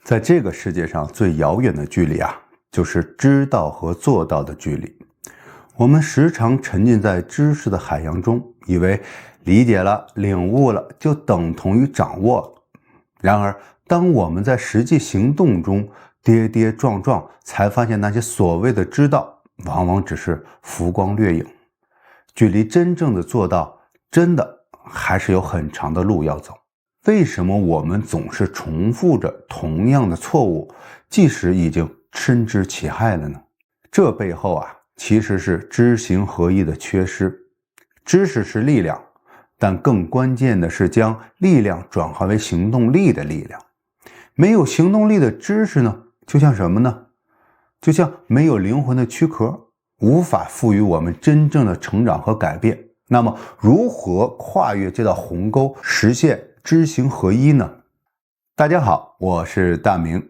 在这个世界上最遥远的距离就是知道和做到的距离。我们时常沉浸在知识的海洋中，以为理解了、领悟了就等同于掌握了。然而，当我们在实际行动中跌跌撞撞，才发现那些所谓的知道，往往只是浮光掠影。距离真正的做到，真的还是有很长的路要走。为什么我们总是重复着同样的错误，即使已经深知其害了呢？这背后其实是知行合一的缺失。知识是力量，但更关键的是将力量转化为行动力的力量。没有行动力的知识呢，就像什么呢？就像没有灵魂的躯壳，无法赋予我们真正的成长和改变。那么如何跨越这道鸿沟，实现知行合一呢？大家好，我是大明。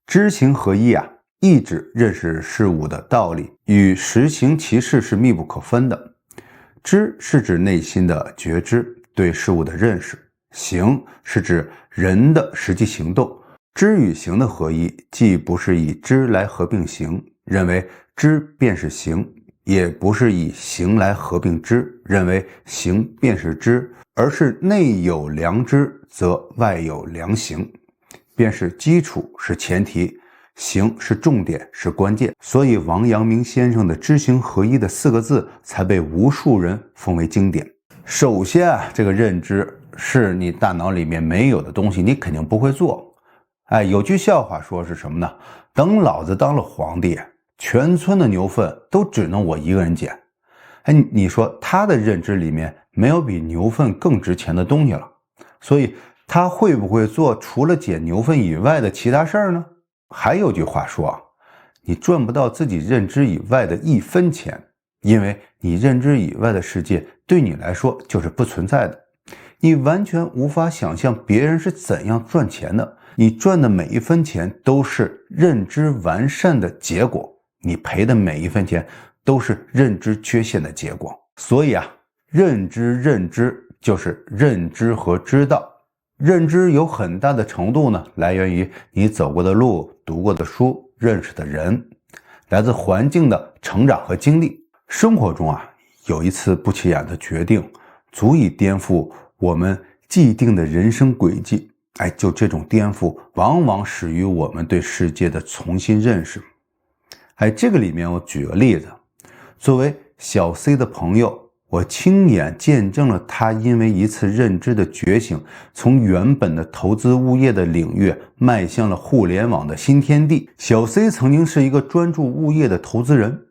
知行合一意指认识事物的道理，与实行其事是密不可分的。知是指内心的觉知，对事物的认识；行是指人的实际行动。知与行的合一，既不是以知来合并行，认为知便是行，也不是以行来合并知，认为行便是知，而是内有良知，则外有良行，便是基础，是前提，行是重点，是关键。所以王阳明先生的知行合一的4个字才被无数人奉为经典。首先这个认知是你大脑里面没有的东西，你肯定不会做。有句笑话说是什么呢？等老子当了皇帝，全村的牛粪都只能我一个人捡。你说他的认知里面没有比牛粪更值钱的东西了，所以他会不会做除了捡牛粪以外的其他事儿呢？还有句话说你赚不到自己认知以外的1分钱，因为你认知以外的世界对你来说就是不存在的。你完全无法想象别人是怎样赚钱的，你赚的每1分钱都是认知完善的结果，你赔的每1分钱都是认知缺陷的结果。所以认知就是认知和知道。认知有很大的程度呢，来源于你走过的路、读过的书、认识的人，来自环境的成长和经历。生活中有一次不起眼的决定，足以颠覆我们既定的人生轨迹。就这种颠覆往往始于我们对世界的重新认识。这个里面我举个例子，作为小 C 的朋友，我亲眼见证了他因为一次认知的觉醒，从原本的投资物业的领域迈向了互联网的新天地。小 C 曾经是一个专注物业的投资人，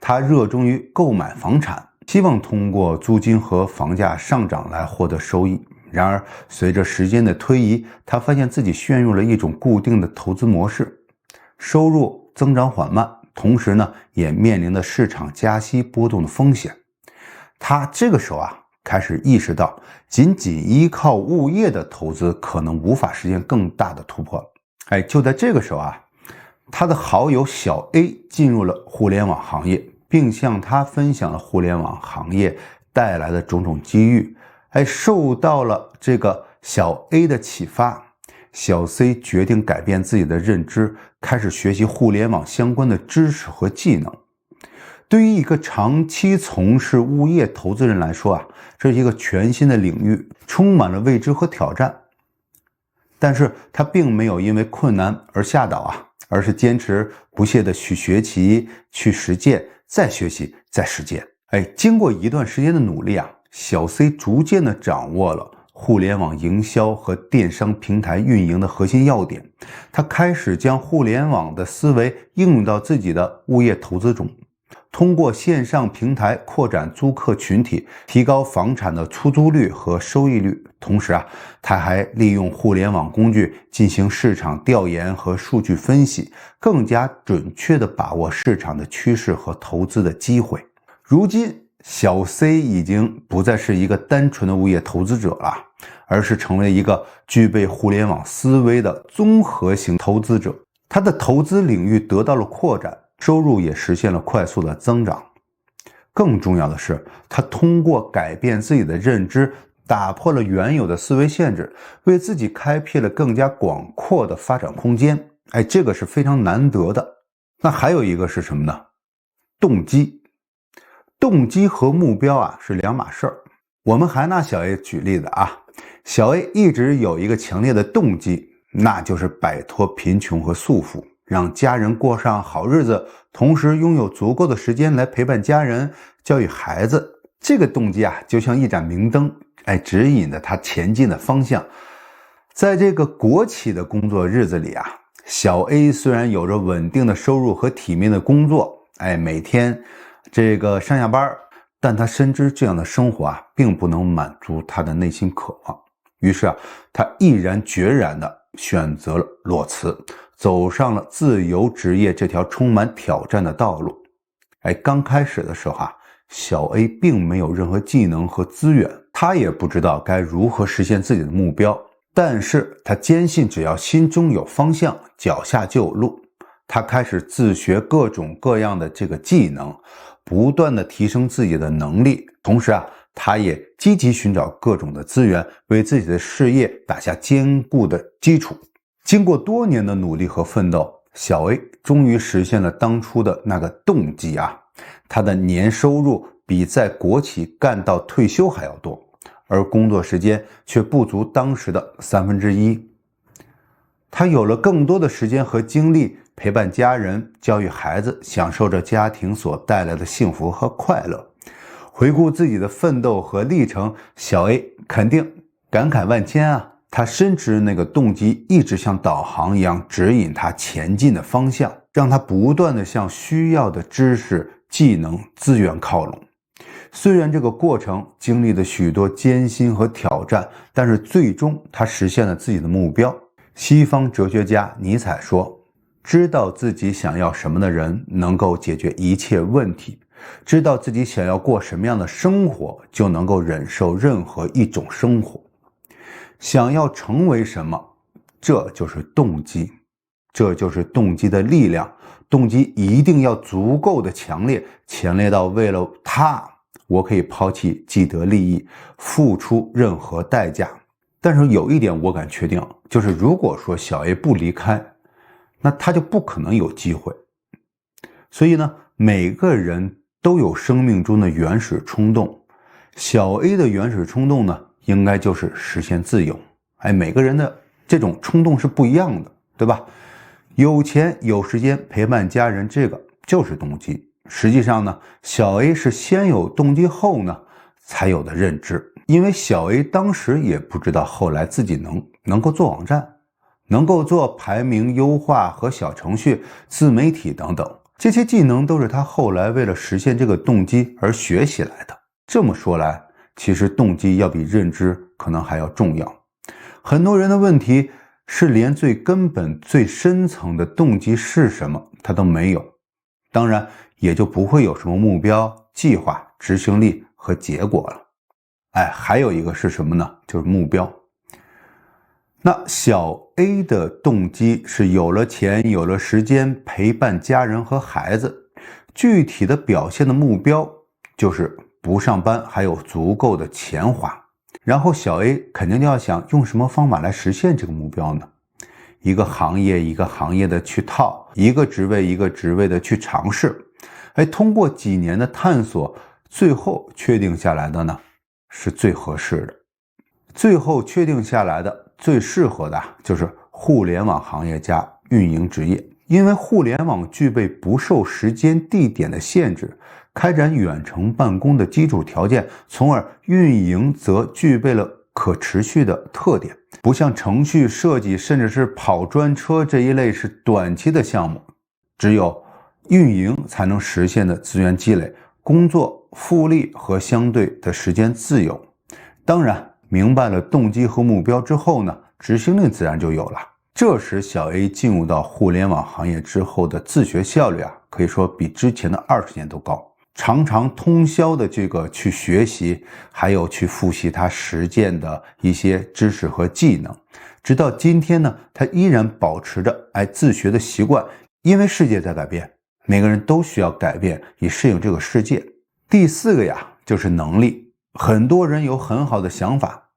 他热衷于购买房产，希望通过租金和房价上涨来获得收益。然而随着时间的推移，他发现自己陷入了一种固定的投资模式，收入增长缓慢，同时呢也面临着市场加息波动的风险。他这个时候开始意识到，仅依靠物业的投资可能无法实现更大的突破。就在这个时候他的好友小 A 进入了互联网行业，并向他分享了互联网行业带来的种种机遇。受到了这个小 A 的启发，小 C 决定改变自己的认知，开始学习互联网相关的知识和技能。对于一个长期从事物业投资人来说这是一个全新的领域，充满了未知和挑战。但是他并没有因为困难而下倒而是坚持不懈地去学习、去实践，再学习、再实践。经过一段时间的努力小 C 逐渐地掌握了互联网营销和电商平台运营的核心要点，他开始将互联网的思维应用到自己的物业投资中，通过线上平台扩展租客群体，提高房产的出租率和收益率。同时他还利用互联网工具进行市场调研和数据分析，更加准确地把握市场的趋势和投资的机会。如今小 C 已经不再是一个单纯的物业投资者了，而是成为一个具备互联网思维的综合型投资者。他的投资领域得到了扩展，收入也实现了快速的增长。更重要的是，他通过改变自己的认知，打破了原有的思维限制，为自己开辟了更加广阔的发展空间。这个是非常难得的。那还有一个是什么呢？动机。动机和目标是两码事儿。我们还拿小 A 举例子小 A 一直有一个强烈的动机，那就是摆脱贫穷和束缚，让家人过上好日子，同时拥有足够的时间来陪伴家人、教育孩子。这个动机就像一盏明灯，指引着他前进的方向。在这个国企的工作日子里小 A 虽然有着稳定的收入和体面的工作，每天这个上下班，但他深知这样的生活并不能满足他的内心渴望。于是他毅然决然地选择了裸辞，走上了自由职业这条充满挑战的道路。刚开始的时候小 A 并没有任何技能和资源，他也不知道该如何实现自己的目标，但是他坚信只要心中有方向，脚下就有路。他开始自学各种各样的这个技能，不断的提升自己的能力，同时他也积极寻找各种的资源，为自己的事业打下坚固的基础。经过多年的努力和奋斗，小 A 终于实现了当初的那个动机他的年收入比在国企干到退休还要多，而工作时间却不足当时的1/3。他有了更多的时间和精力陪伴家人、教育孩子，享受着家庭所带来的幸福和快乐。回顾自己的奋斗和历程，小 A 肯定感慨万千他深知那个动机一直像导航一样指引他前进的方向，让他不断地向需要的知识、技能、资源靠拢。虽然这个过程经历了许多艰辛和挑战，但是最终他实现了自己的目标。西方哲学家尼采说，知道自己想要什么的人能够解决一切问题，知道自己想要过什么样的生活，就能够忍受任何一种生活。想要成为什么，这就是动机，这就是动机的力量。动机一定要足够的强烈，强烈到为了它，我可以抛弃既得利益，付出任何代价。但是有一点我敢确定，就是如果说小 A 不离开，那他就不可能有机会。所以呢，每个人都有生命中的原始冲动，小 A 的原始冲动呢，应该就是实现自由。每个人的这种冲动是不一样的，对吧？有钱有时间陪伴家人，这个就是动机。实际上呢，小 A 是先有动机后呢才有的认知。因为小 A 当时也不知道后来自己能够做网站，能够做排名优化和小程序、自媒体等等，这些技能都是他后来为了实现这个动机而学习来的。这么说来，其实动机要比认知可能还要重要。很多人的问题是连最根本、最深层的动机是什么他都没有，当然也就不会有什么目标、计划、执行力和结果了。还有一个是什么呢？就是目标。那小 A 的动机是有了钱，有了时间陪伴家人和孩子，具体的表现的目标就是不上班还有足够的钱花。然后小 A 肯定就要想用什么方法来实现这个目标呢？一个行业一个行业的去套，一个职位一个职位的去尝试。通过几年的探索，最后确定下来的呢是最合适的。最后确定下来的最适合的就是互联网行业加运营职业。因为互联网具备不受时间地点的限制，开展远程办公的基础条件，从而运营则具备了可持续的特点。不像程序设计甚至是跑专车这一类是短期的项目，只有运营才能实现的资源积累、工作复利和相对的时间自由。当然，明白了动机和目标之后呢，执行力自然就有了。这时小 A 进入到互联网行业之后的自学效率可以说比之前的20年都高。常常通宵的这个去学习，还有去复习他实践的一些知识和技能，直到今天呢，他依然保持着自学的习惯。因为世界在改变，每个人都需要改变以适应这个世界。第四个就是能力。很多人有很好的想法，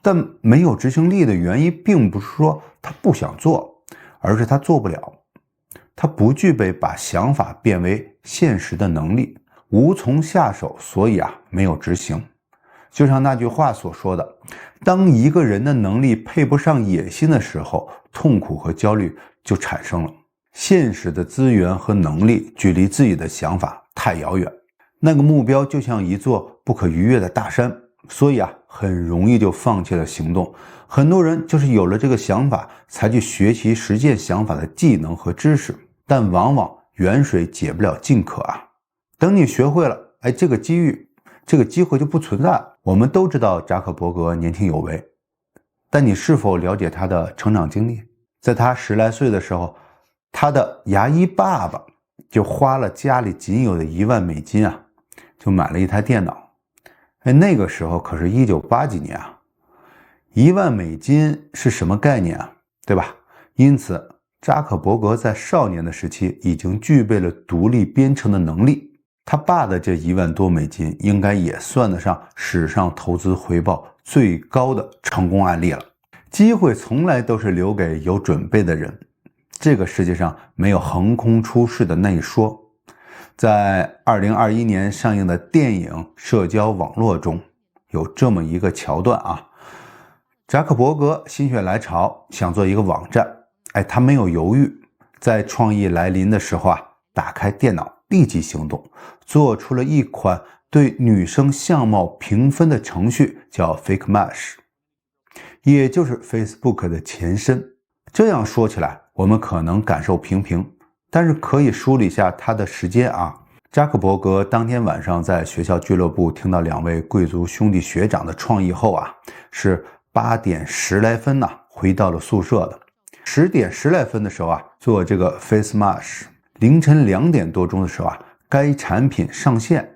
但没有执行力的原因，并不是说他不想做，而是他做不了。他不具备把想法变为现实的能力，无从下手，所以没有执行。就像那句话所说的，当一个人的能力配不上野心的时候，痛苦和焦虑就产生了。现实的资源和能力距离自己的想法太遥远，那个目标就像一座不可逾越的大山，所以很容易就放弃了行动。很多人就是有了这个想法，才去学习实践想法的技能和知识，但往往远水解不了近渴等你学会了，这个机会就不存在。我们都知道扎克伯格年轻有为，但你是否了解他的成长经历？在他10来岁的时候，他的牙医爸爸就花了家里仅有的1万美金就买了一台电脑。那个时候可是1980几年1万美金是什么概念对吧？因此扎克伯格在少年的时期已经具备了独立编程的能力。他爸的这1万多美金应该也算得上史上投资回报最高的成功案例了。机会从来都是留给有准备的人，这个世界上没有横空出世的那一说。在2021年上映的电影《社交网络》中有这么一个桥段扎克伯格心血来潮想做一个网站，他没有犹豫，在创意来临的时候打开电脑立即行动，做出了一款对女生相貌评分的程序，叫 Figmash， 也就是 Facebook 的前身。这样说起来我们可能感受平平，但是可以梳理一下他的时间扎克伯格当天晚上在学校俱乐部听到2位贵族兄弟学长的创意后是8点10来分回到了宿舍的。10点10来分的时候做这个 Figmash， 凌晨2点多钟的时候该产品上线。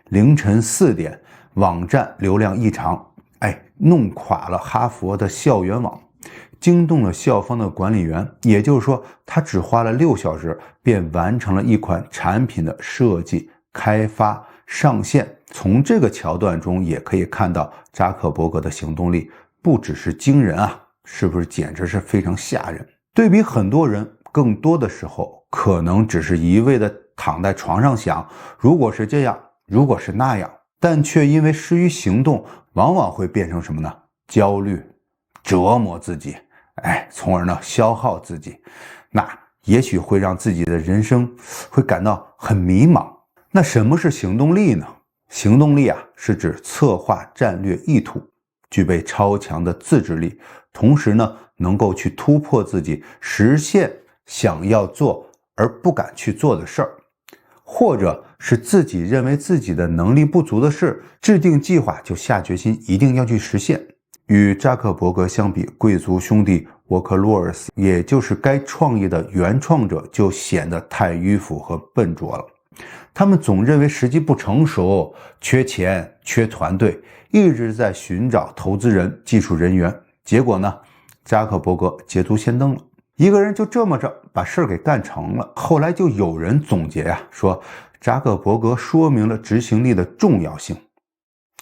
凌晨4点网站流量异常，弄垮了哈佛的校园网，惊动了校方的管理员。也就是说他只花了6小时便完成了一款产品的设计、开发、上线。从这个桥段中也可以看到扎克伯格的行动力不只是惊人是不是简直是非常吓人？对比很多人，更多的时候可能只是一味的躺在床上想，如果是这样，如果是那样，但却因为失于行动，往往会变成什么呢？焦虑，折磨自己，从而呢消耗自己，那也许会让自己的人生会感到很迷茫。那什么是行动力呢？行动力是指策划战略意图，具备超强的自制力，同时呢能够去突破自己，实现想要做而不敢去做的事儿，或者是自己认为自己的能力不足的事，制定计划就下决心一定要去实现。与扎克伯格相比，贵族兄弟沃克洛尔斯，也就是该创意的原创者，就显得太迂腐和笨拙了。他们总认为时机不成熟，缺钱，缺团队，一直在寻找投资人、技术人员。结果呢，扎克伯格捷足先登了，一个人就这么着把事儿给干成了。后来就有人总结说扎克伯格说明了执行力的重要性。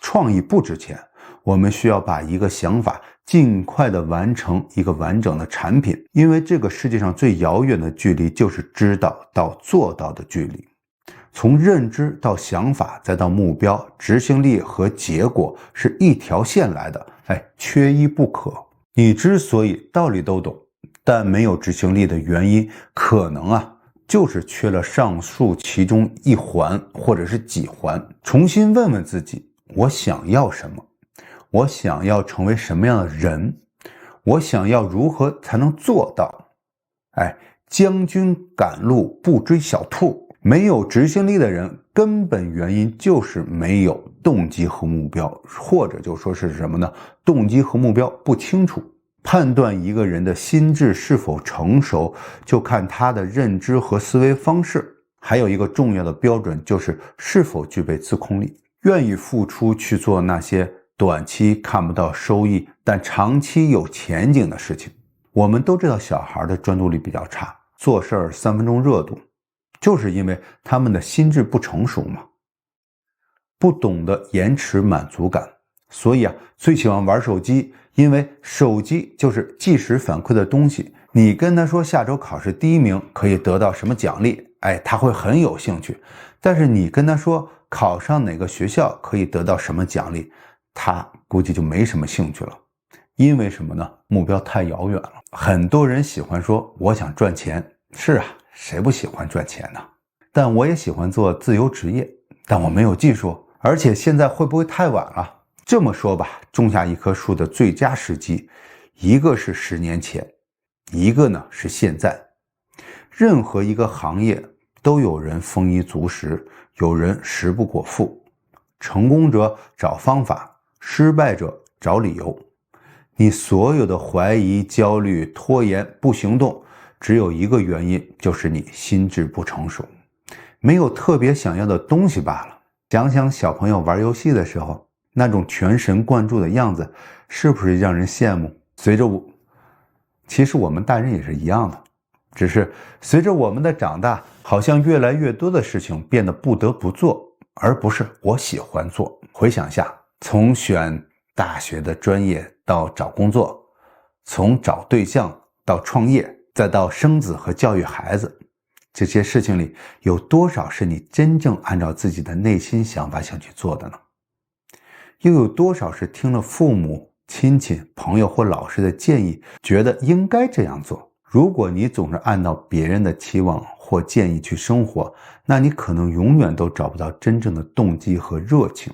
创意不值钱，我们需要把一个想法尽快的完成一个完整的产品，因为这个世界上最遥远的距离就是知道到做到的距离。从认知到想法再到目标，执行力和结果是一条线来的，缺一不可。你之所以道理都懂，但没有执行力的原因，可能就是缺了上述其中一环或者是几环。重新问问自己，我想要什么？我想要成为什么样的人？我想要如何才能做到？将军赶路不追小兔。没有执行力的人，根本原因就是没有动机和目标，或者就说是什么呢？动机和目标不清楚。判断一个人的心智是否成熟，就看他的认知和思维方式。还有一个重要的标准，就是是否具备自控力，愿意付出去做那些短期看不到收益但长期有前景的事情。我们都知道小孩的专注力比较差，做事儿3分钟热度，就是因为他们的心智不成熟嘛。不懂得延迟满足感，所以最喜欢玩手机，因为手机就是即时反馈的东西。你跟他说下周考试第1名可以得到什么奖励，他会很有兴趣。但是你跟他说考上哪个学校可以得到什么奖励，他估计就没什么兴趣了。因为什么呢？目标太遥远了。很多人喜欢说我想赚钱，是谁不喜欢赚钱呢？但我也喜欢做自由职业，但我没有技术，而且现在会不会太晚了？这么说吧，种下一棵树的最佳时机，一个是10年前，一个呢是现在。任何一个行业都有人丰衣足食，有人食不果腹。成功者找方法，失败者找理由。你所有的怀疑、焦虑、拖延、不行动，只有一个原因，就是你心智不成熟，没有特别想要的东西罢了。想想小朋友玩游戏的时候，那种全神贯注的样子，是不是让人羡慕？其实我们大人也是一样的，只是随着我们的长大，好像越来越多的事情变得不得不做，而不是我喜欢做。回想下，从选大学的专业到找工作，从找对象到创业，再到生子和教育孩子，这些事情里有多少是你真正按照自己的内心想法想去做的呢？又有多少是听了父母、亲戚、朋友或老师的建议，觉得应该这样做？如果你总是按照别人的期望或建议去生活，那你可能永远都找不到真正的动机和热情。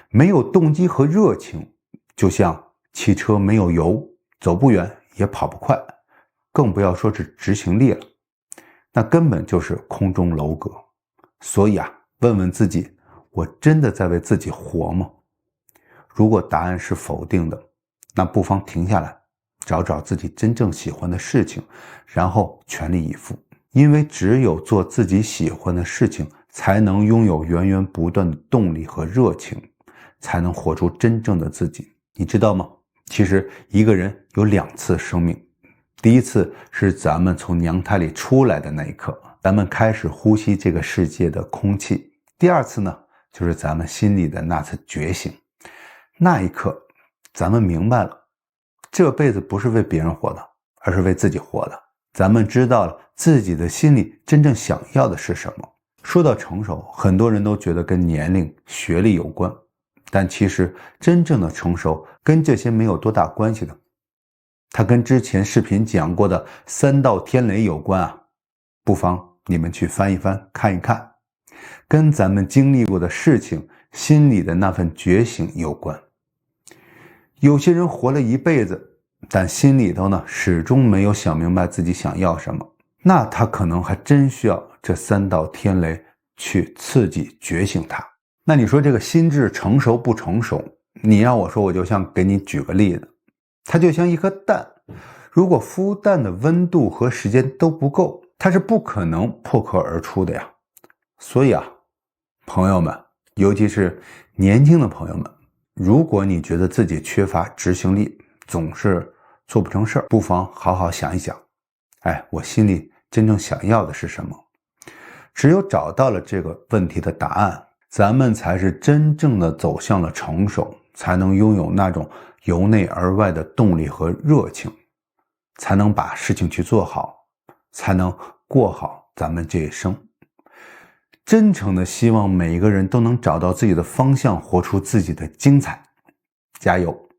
没有动机和热情，就像汽车没有油，走不远也跑不快，更不要说是执行力了，那根本就是空中楼阁。所以问问自己，我真的在为自己活吗？如果答案是否定的，那不妨停下来，找找自己真正喜欢的事情，然后全力以赴。因为只有做自己喜欢的事情，才能拥有源源不断的动力和热情，才能活出真正的自己。你知道吗？其实一个人有2次生命，第一次是咱们从娘胎里出来的那一刻，咱们开始呼吸这个世界的空气。第2次呢，就是咱们心里的那次觉醒。那一刻，咱们明白了，这辈子不是为别人活的，而是为自己活的。咱们知道了自己的心里真正想要的是什么。说到成熟，很多人都觉得跟年龄、学历有关，但其实真正的成熟跟这些没有多大关系的。它跟之前视频讲过的3道天雷有关不妨你们去翻一翻看一看，跟咱们经历过的事情、心里的那份觉醒有关。有些人活了一辈子，但心里头呢始终没有想明白自己想要什么，那他可能还真需要这3道天雷去刺激觉醒他。那你说这个心智成熟不成熟？你让我说，我就像给你举个例子，它就像一颗蛋，如果孵蛋的温度和时间都不够，它是不可能破壳而出的呀。所以朋友们，尤其是年轻的朋友们，如果你觉得自己缺乏执行力，总是做不成事儿，不妨好好想一想，我心里真正想要的是什么？只有找到了这个问题的答案，咱们才是真正的走向了成熟，才能拥有那种由内而外的动力和热情，才能把事情去做好，才能过好咱们这一生。真诚的希望每一个人都能找到自己的方向，活出自己的精彩。加油！